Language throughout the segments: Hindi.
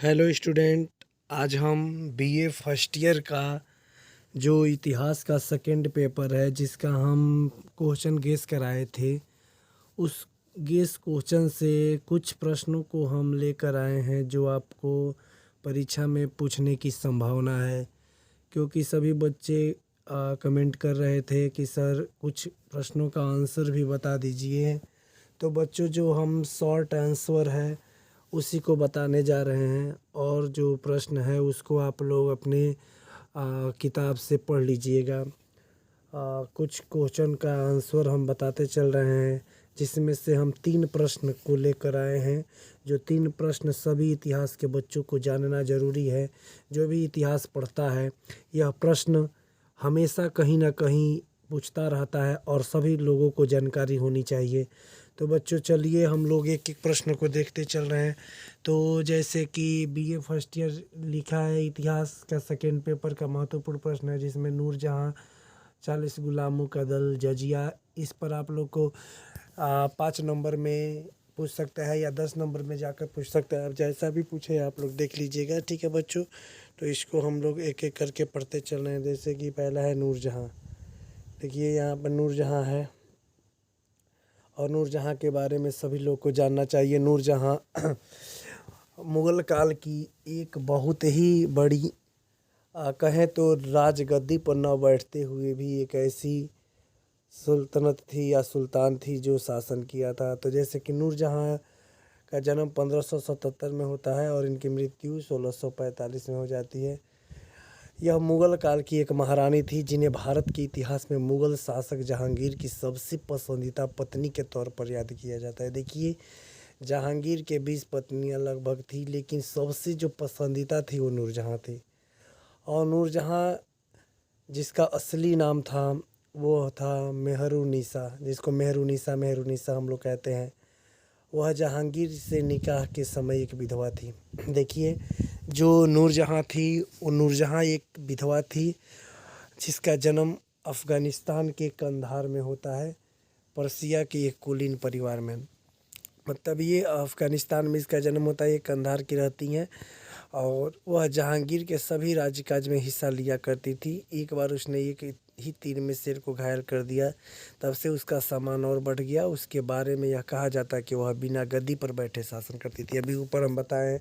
Hello student. आज हम बीए फर्स्ट ईयर का जो इतिहास का सेकंड पेपर है जिसका हम क्वेश्चन गेस कराए थे, उस गेस क्वेश्चन से कुछ प्रश्नों को हम लेकर आए हैं जो आपको परीक्षा में पूछने की संभावना है। क्योंकि सभी बच्चे कमेंट कर रहे थे कि सर कुछ प्रश्नों का आंसर भी बता दीजिए। तो बच्चों, जो हम शॉर्ट आंसर है उसी को बताने जा रहे हैं, और जो प्रश्न है उसको आप लोग अपने किताब से पढ़ लीजिएगा। कुछ क्वेश्चन का आंसर हम बताते चल रहे हैं, जिसमें से हम 3 प्रश्न को लेकर आए हैं। जो 3 प्रश्न सभी इतिहास के बच्चों को जानना ज़रूरी है। जो भी इतिहास पढ़ता है, यह प्रश्न हमेशा कहीं ना कहीं पूछता रहता है और सभी लोगों को जानकारी होनी चाहिए। तो बच्चों, चलिए हम लोग एक एक प्रश्न को देखते चल रहे हैं। तो जैसे कि बीए फर्स्ट ईयर लिखा है, इतिहास का सेकेंड पेपर का महत्वपूर्ण प्रश्न है, जिसमें नूरजहाँ, 40 गुलामों का दल, जजिया, इस पर आप लोग को 5 नंबर में पूछ सकता है या 10 नंबर में जाकर पूछ सकता है। अब जैसा भी पूछे आप लोग देख लीजिएगा, ठीक है बच्चों। तो इसको हम लोग एक एक करके पढ़ते चल रहे हैं। जैसे कि पहला है नूरजहाँ। देखिए यहाँ पर नूरजहाँ है, और नूरजहाँ के बारे में सभी लोग को जानना चाहिए। नूरजहाँ मुग़ल काल की एक बहुत ही बड़ी कहें तो राजगद्दी पर न बैठते हुए भी एक ऐसी सुल्तनत थी या सुल्तान थी जो शासन किया था। तो जैसे कि नूरजहाँ का जन्म 1577 में होता है और इनकी मृत्यु 1645 में हो जाती है। यह मुग़ल काल की एक महारानी थी, जिन्हें भारत के इतिहास में मुग़ल शासक जहांगीर की सबसे पसंदीदा पत्नी के तौर पर याद किया जाता है। देखिए, जहांगीर के 20 पत्नियां लगभग थी, लेकिन सबसे जो पसंदीदा थी वो नूरजहाँ थी। और नूरजहाँ जिसका असली नाम था वो था मेहरुन्निसा, जिसको मेहरुन्निसा हम लोग कहते हैं। वह जहांगीर से निकाह के समय एक विधवा थी। देखिए, जो नूरजहाँ थी वो नूरजहाँ एक विधवा थी, जिसका जन्म अफ़गानिस्तान के कंधार में होता है, पर्सिया के एक कुलीन परिवार में। मतलब ये अफ़गानिस्तान में इसका जन्म होता है, ये कंधार की रहती हैं, और वह जहांगीर के सभी राज्यकाज में हिस्सा लिया करती थी। एक बार उसने एक ही तीर में शेर को घायल कर दिया, तब से उसका सम्मान और बढ़ गया। उसके बारे में यह कहा जाता है कि वह बिना गद्दी पर बैठे शासन करती थी। अभी ऊपर हम बताएं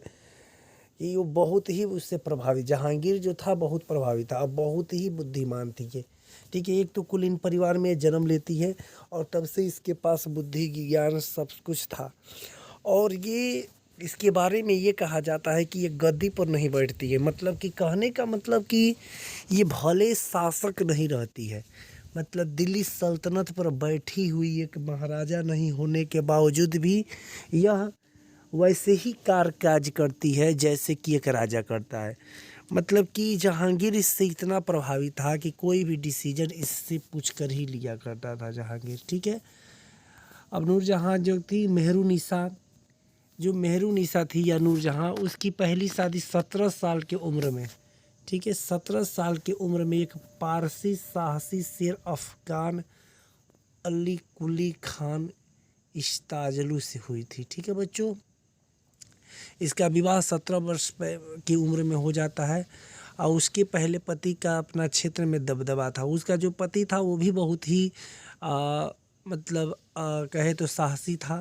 कि वो बहुत ही उससे प्रभावित, जहांगीर जो था बहुत प्रभावित था और बहुत ही बुद्धिमान थी ये। ठीक है, एक तो कुलीन परिवार में जन्म लेती है और तब से इसके पास बुद्धि ज्ञान सब कुछ था। और ये इसके बारे में ये कहा जाता है कि ये गद्दी पर नहीं बैठती है, मतलब कि कहने का मतलब कि ये भले शासक नहीं रहती है, मतलब दिल्ली सल्तनत पर बैठी हुई एक महाराजा नहीं होने के बावजूद भी यह वैसे ही काज करती है जैसे कि एक राजा करता है। मतलब कि जहांगीर इससे इतना प्रभावित था कि कोई भी डिसीजन इससे पूछ कर ही लिया करता था जहांगीर। ठीक है, अब नूरजहाँ जो थी मेहरुन्निसा, जो मेहरुन्निसा थी या नूरजहाँ, उसकी पहली शादी 17 साल की उम्र में, ठीक है, 17 साल की उम्र में एक पारसी साहसी शेर अफ़गान अली कुली खान इस्ताजलू से हुई थी। ठीक है बच्चों, इसका विवाह 17 वर्ष की उम्र में हो जाता है, और उसके पहले पति का अपना क्षेत्र में दबदबा था। उसका जो पति था वो भी बहुत ही मतलब कहे तो साहसी था।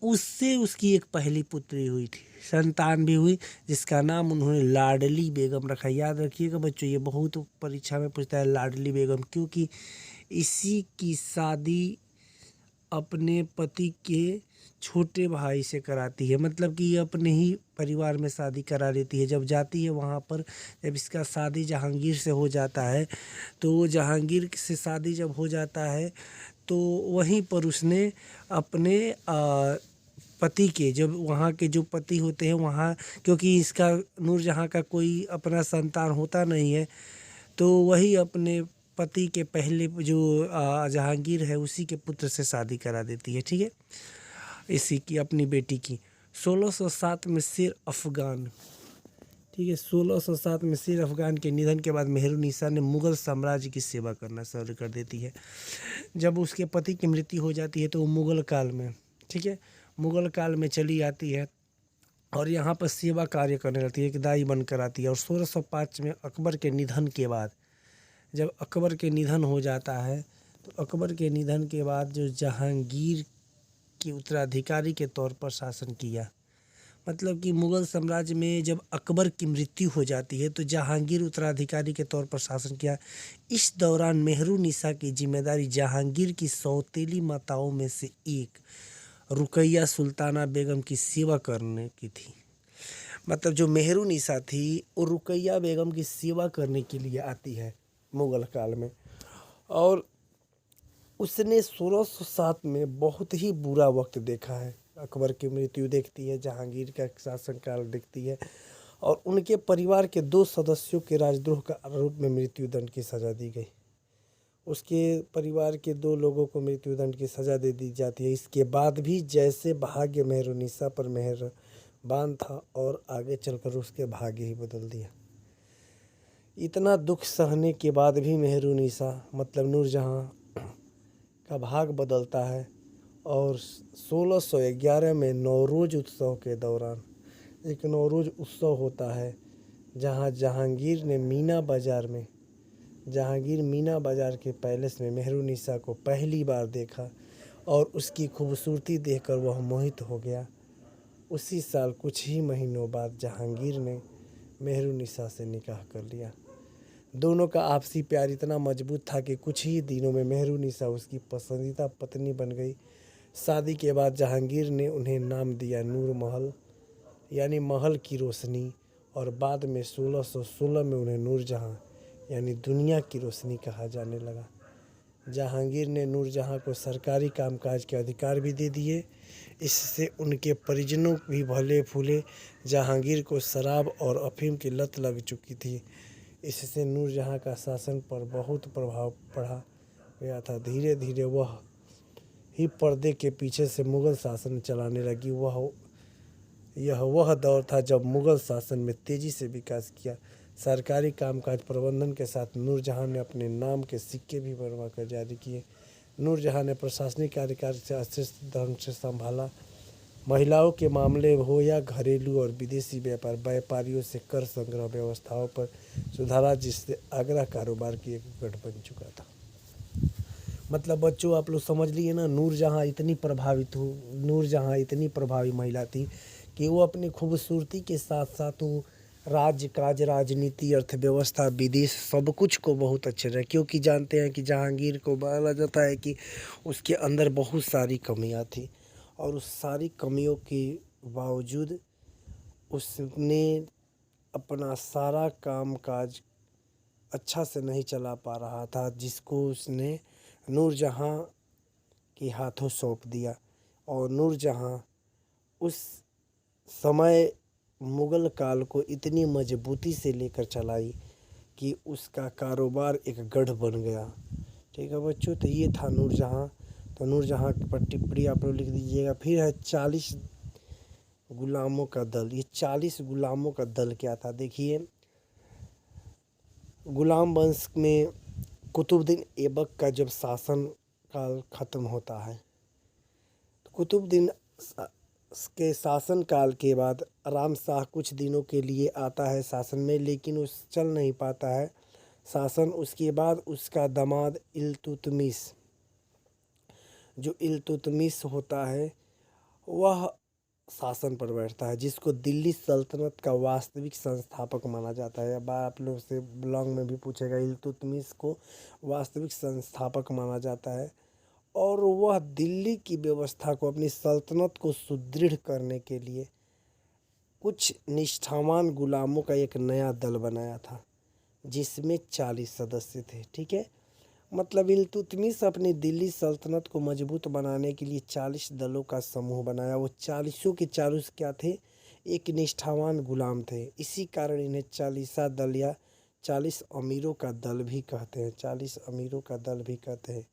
उससे उसकी एक पहली पुत्री हुई थी, संतान भी हुई, जिसका नाम उन्होंने लाडली बेगम रखा। याद रखिएगा बच्चों, ये बहुत परीक्षा में पूछता है लाडली बेगम, क्योंकि इसी की शादी अपने पति के छोटे भाई से कराती है। मतलब कि ये अपने ही परिवार में शादी करा लेती है। जब जाती है वहाँ पर, जब इसका शादी जहांगीर से हो जाता है, तो जहांगीर से शादी जब हो जाता है तो वहीं पर उसने अपने पति के, जब वहाँ के जो पति होते हैं वहाँ, क्योंकि इसका नूरजहाँ का कोई अपना संतान होता नहीं है, तो वही अपने पति के पहले जो जहांगीर है उसी के पुत्र से शादी करा देती है। ठीक है, इसी की अपनी बेटी की। 1607 में शेर अफ़गान, ठीक है, 1607 में शेर अफ़गान के निधन के बाद मेहरुन्निसा ने मुग़ल साम्राज्य की सेवा करना शुरू कर देती है। जब उसके पति की मृत्यु हो जाती है तो वो मुग़ल काल में, ठीक है, मुग़ल काल में चली आती है और यहाँ पर सेवा कार्य करने लगती है, एक दाई बनकर आती है। और 1605 में अकबर के निधन के बाद, जब अकबर के निधन हो जाता है, तो अकबर के निधन के बाद जो जहांगीर के उत्तराधिकारी के तौर पर शासन किया, मतलब कि मुग़ल साम्राज्य में जब अकबर की मृत्यु हो जाती है तो जहांगीर उत्तराधिकारी के तौर पर शासन किया। इस दौरान मेहरुन्निसा की जिम्मेदारी जहांगीर की सौतेली माताओं में से एक रुकैया सुल्ताना बेगम की सेवा करने की थी। मतलब जो मेहरुन्निसा थी वो रुकैया बेगम की सेवा करने के लिए आती है मुग़ल काल में। और उसने 1607 में बहुत ही बुरा वक्त देखा है। अकबर की मृत्यु देखती है, जहांगीर का शासनकाल देखती है, और उनके परिवार के 2 सदस्यों के राजद्रोह का आरोप में मृत्युदंड की सज़ा दी गई। उसके परिवार के 2 लोगों को मृत्युदंड की सज़ा दे दी जाती है। इसके बाद भी जैसे भाग्य मेहरुन्निसा पर मेहरबान था और आगे चलकर उसके भाग्य ही बदल दिया। इतना दुख सहने के बाद भी मेहरुन्निसा मतलब नूरजहाँ का भाग बदलता है। और 1611 में नौरोज़ उत्सव के दौरान एक नौरोज़ उत्सव होता है, जहां जहांगीर मीना बाज़ार के पैलेस में मेहरुन्निसा को पहली बार देखा और उसकी खूबसूरती देखकर वह मोहित हो गया। उसी साल कुछ ही महीनों बाद जहांगीर ने मेहरुन्निसा से निकाह कर लिया। दोनों का आपसी प्यार इतना मजबूत था कि कुछ ही दिनों में मेहरुन्निसा उसकी पसंदीदा पत्नी बन गई। शादी के बाद जहांगीर ने उन्हें नाम दिया नूर महल, यानी महल की रोशनी, और बाद में 1616 में उन्हें नूरजहाँ यानी दुनिया की रोशनी कहा जाने लगा। जहांगीर ने नूरजहाँ को सरकारी कामकाज के अधिकार भी दे दिए। इससे उनके परिजनों भी भले फूले। जहांगीर को शराब और अफीम की लत लग चुकी थी। इससे नूरजहाँ का शासन पर बहुत प्रभाव पड़ा गया था। धीरे धीरे वह ही पर्दे के पीछे से मुग़ल शासन चलाने लगी। यह वह दौर था जब मुग़ल शासन में तेज़ी से विकास किया। सरकारी कामकाज प्रबंधन के साथ नूरजहाँ ने अपने नाम के सिक्के भी बनवा कर जारी किए। नूरजहाँ ने प्रशासनिक कार्यकाल से अच्छे ढंग से संभाला। महिलाओं के मामले हो या घरेलू और विदेशी व्यापारियों से कर संग्रह व्यवस्थाओं पर सुधारा, जिससे आगरा कारोबार की एक गढ़ बन चुका था। मतलब बच्चों, आप लोग समझ लिए ना, नूरजहाँ इतनी प्रभावी महिला थी कि वो अपनी खूबसूरती के साथ साथ वो काज राजनीति, अर्थव्यवस्था, विदेश सब कुछ को बहुत अच्छे रहे। क्योंकि जानते हैं कि जहांगीर को बोला जाता है कि उसके अंदर बहुत सारी कमियां थी, और उस सारी कमियों के बावजूद उसने अपना सारा कामकाज अच्छा से नहीं चला पा रहा था, जिसको उसने नूरजहाँ के हाथों सौंप दिया। और नूरजहाँ उस समय मुग़ल काल को इतनी मजबूती से लेकर चलाई कि उसका कारोबार एक गढ़ बन गया। ठीक है बच्चों, तो ये था नूरजहाँ। तो नूरजहाँ पर टिप्पणी आप लोग लिख दीजिएगा। फिर है 40 गुलामों का दल। ये 40 गुलामों का दल क्या था? देखिए, गुलाम वंश में कुतुबुद्दीन ऐबक का जब शासन काल ख़त्म होता है, तो कुतुबुद्दीन के शासन काल के बाद राम शाह कुछ दिनों के लिए आता है शासन में, लेकिन उस चल नहीं पाता है शासन। उसके बाद उसका दामाद इल्तुतमिश होता है, वह शासन पर बैठता है, जिसको दिल्ली सल्तनत का वास्तविक संस्थापक माना जाता है। अब आप लोग से ब्लॉग में भी पूछेगा, इल्तुतमिश को वास्तविक संस्थापक माना जाता है। और वह दिल्ली की व्यवस्था को, अपनी सल्तनत को सुदृढ़ करने के लिए कुछ निष्ठावान गुलामों का एक नया दल बनाया था, जिसमें 40 सदस्य थे। ठीक है, मतलब इल्तुतमिश अपनी दिल्ली सल्तनत को मजबूत बनाने के लिए 40 दलों का समूह बनाया। वो 40 के 40 क्या थे? एक निष्ठावान गुलाम थे। इसी कारण इन्हें 40 दल या 40 अमीरों का दल भी कहते हैं। 40 अमीरों का दल भी कहते हैं।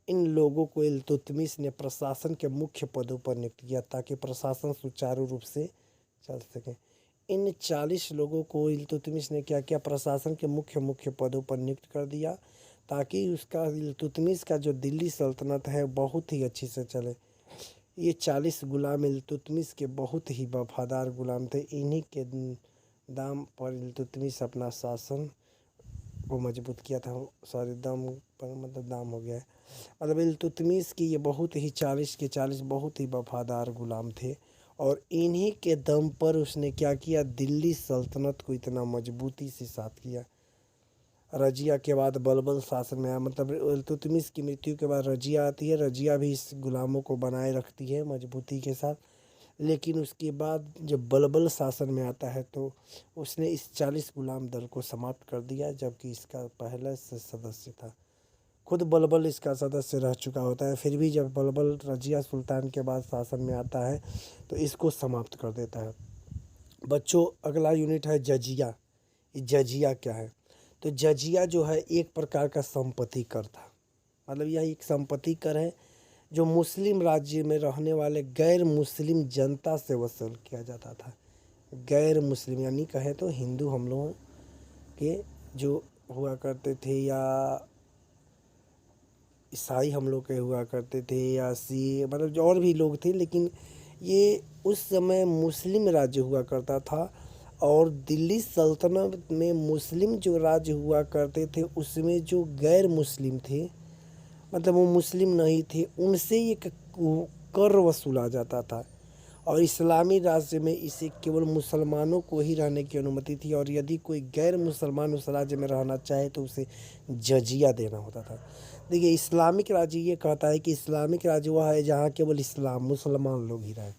इन लोगों को इल्तुतमिश ने प्रशासन के मुख्य पदों पर नियुक्त किया, ताकि प्रशासन सुचारू रूप से चल सके। इन 40 लोगों को इल्तुतमिश ने क्या किया? प्रशासन के मुख्य पदों पर नियुक्त कर दिया, ताकि उसका इल्तुतमिश का जो दिल्ली सल्तनत है बहुत ही अच्छी से चले। ये 40 गुलाम इल्तुतमिश के बहुत ही वफादार गुलाम थे। इन्हीं के दाम पर इल्तुतमिश अपना शासन को मजबूत किया था। सॉरी, दम पर मतलब दाम हो गया है। मतलब इल्तुतमिश की ये बहुत ही 40 के 40 बहुत ही वफादार गुलाम थे और इन्हीं के दम पर उसने क्या किया, दिल्ली सल्तनत को इतना मजबूती से साथ किया। रजिया के बाद बलबल शासन में आया। मतलब इल्तुतमिश की मृत्यु के बाद रजिया आती है। रजिया भी इस गुलामों को बनाए रखती है मजबूती के साथ। लेकिन उसके बाद जब बलबल शासन में आता है तो उसने इस 40 गुलाम दल को समाप्त कर दिया, जबकि इसका पहले से सदस्य था। खुद बलबल इसका सदस्य रह चुका होता है, फिर भी जब बलबल रजिया सुल्तान के बाद शासन में आता है तो इसको समाप्त कर देता है। बच्चों, अगला यूनिट है जजिया। जजिया क्या है? तो जजिया जो है एक प्रकार का संपत्ति कर था। मतलब यह एक संपत्ति कर है जो मुस्लिम राज्य में रहने वाले गैर मुस्लिम जनता से वसूल किया जाता था। गैर मुस्लिम यानी कहें तो हिंदू हम लोग के जो हुआ करते थे, या ईसाई हम लोग के हुआ करते थे, या सी मतलब जो और भी लोग थे, लेकिन ये उस समय मुस्लिम राज्य हुआ करता था। और दिल्ली सल्तनत में मुस्लिम जो राज्य हुआ करते थे उसमें जो गैर मुस्लिम थे, मतलब वो मुस्लिम नहीं थे, उनसे एक कर वसूला जाता था। और इस्लामी राज्य में इसे केवल मुसलमानों को ही रहने की अनुमति थी, और यदि कोई गैर मुसलमान उस राज्य में रहना चाहे तो उसे जजिया देना होता था। देखिए, इस्लामिक राज्य ये कहता है कि इस्लामिक राज्य वह है जहाँ केवल इस्लाम मुसलमान लोग ही रहें।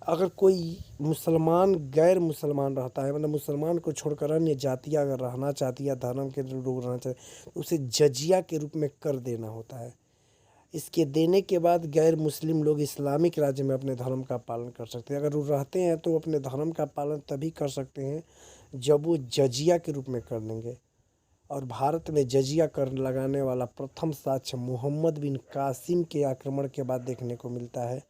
अगर कोई मुसलमान गैर मुसलमान रहता है, मतलब मुसलमान को छोड़कर अन्य जातियाँ अगर रहना चाहती है, धर्म के लोग रहना चाहते, तो उसे जजिया के रूप में कर देना होता है। इसके देने के बाद गैर मुस्लिम लोग इस्लामिक राज्य में अपने धर्म का पालन कर सकते हैं। अगर वो रहते हैं तो अपने धर्म का पालन तभी कर सकते हैं जब वो जजिया के रूप में कर देंगे। और भारत में जजिया कर लगाने वाला प्रथम साक्ष्य मोहम्मद बिन कासिम के आक्रमण के बाद देखने को मिलता है,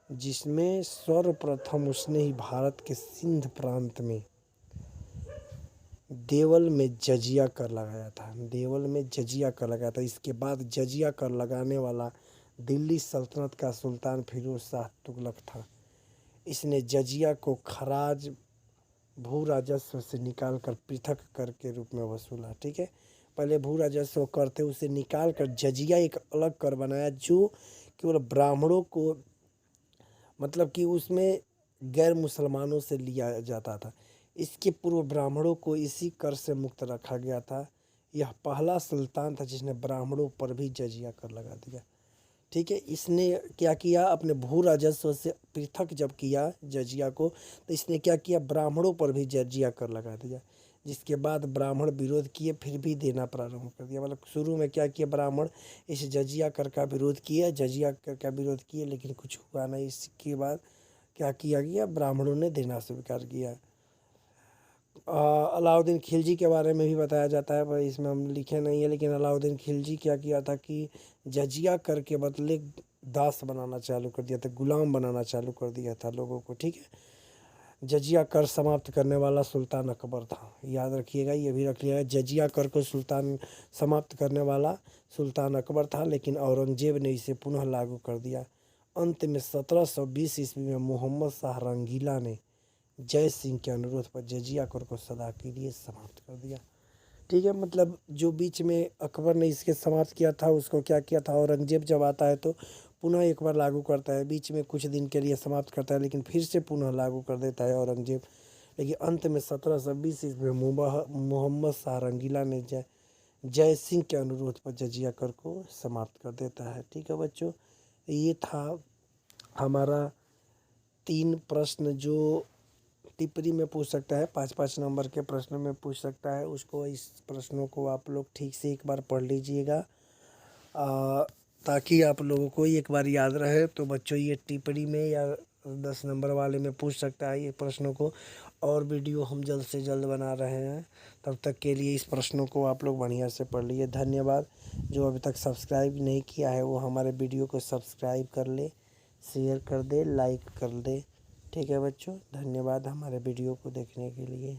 जिसमें सर्वप्रथम उसने ही भारत के सिंध प्रांत में देवल में जजिया कर लगाया था। देवल में जजिया कर लगाया था। इसके बाद जजिया कर लगाने वाला दिल्ली सल्तनत का सुल्तान फिरोज शाह तुगलक था। इसने जजिया को खराज भू राजस्व से निकाल कर पृथक कर के रूप में वसूला। ठीक है, पहले भू राजस्व कर थे, उसे निकाल कर जजिया एक अलग कर बनाया जो केवल ब्राह्मणों को, मतलब कि उसमें गैर मुसलमानों से लिया जाता था। इसके पूर्व ब्राह्मणों को इसी कर से मुक्त रखा गया था। यह पहला सुल्तान था जिसने ब्राह्मणों पर भी जजिया कर लगा दिया। ठीक है, इसने क्या किया, अपने भू राजस्व से पृथक जब किया जजिया को, तो इसने क्या किया, ब्राह्मणों पर भी जजिया कर लगा दिया। जिसके बाद ब्राह्मण विरोध किए, फिर भी देना प्रारंभ कर दिया। मतलब शुरू में क्या किया, ब्राह्मण इस जजिया कर का विरोध किया, जजिया कर का विरोध किए, लेकिन कुछ हुआ नहीं। इसके बाद क्या किया गया, ब्राह्मणों ने देना स्वीकार किया। अलाउद्दीन खिलजी के बारे में भी बताया जाता है, पर इसमें हम लिखे नहीं है, लेकिन अलाउद्दीन खिलजी क्या किया था कि जजिया कर के बदले दास बनाना चालू कर दिया था, गुलाम बनाना चालू कर दिया था लोगों को। ठीक है, जजिया कर समाप्त करने वाला सुल्तान अकबर था, याद रखिएगा, ये भी रख लिया। जजिया कर को सुल्तान समाप्त करने वाला सुल्तान अकबर था, लेकिन औरंगजेब ने इसे पुनः लागू कर दिया। अंत में 1720 ईस्वी में मोहम्मद शाह रंगीला ने जय सिंह के अनुरोध पर जजिया कर को सदा के लिए समाप्त कर दिया। ठीक है, मतलब जो बीच में अकबर ने इसके समाप्त किया था उसको क्या किया था, औरंगजेब जब आता है तो पुनः एक बार लागू करता है। बीच में कुछ दिन के लिए समाप्त करता है, लेकिन फिर से पुनः लागू कर देता है औरंगजेब। लेकिन अंत में 1720 ईस्वी में मोहम्मद शाह रंगीला ने जय सिंह के अनुरोध पर जजिया कर को समाप्त कर देता है। ठीक है बच्चों, ये था हमारा 3 प्रश्न जो टिप्पणी में पूछ सकता है, 5-5 नंबर के प्रश्न में पूछ सकता है। उसको, इस प्रश्नों को आप लोग ठीक से एक बार पढ़ लीजिएगा ताकि आप लोगों को एक बार याद रहे। तो बच्चों, ये टिप्पणी में या 10 नंबर वाले में पूछ सकता है ये प्रश्नों को। और वीडियो हम जल्द से जल्द बना रहे हैं, तब तक के लिए इस प्रश्नों को आप लोग बढ़िया से पढ़ लीजिए। धन्यवाद। जो अभी तक सब्सक्राइब नहीं किया है वो हमारे वीडियो को सब्सक्राइब कर ले, शेयर कर दे, लाइक कर दे। ठीक है बच्चों, धन्यवाद हमारे वीडियो को देखने के लिए।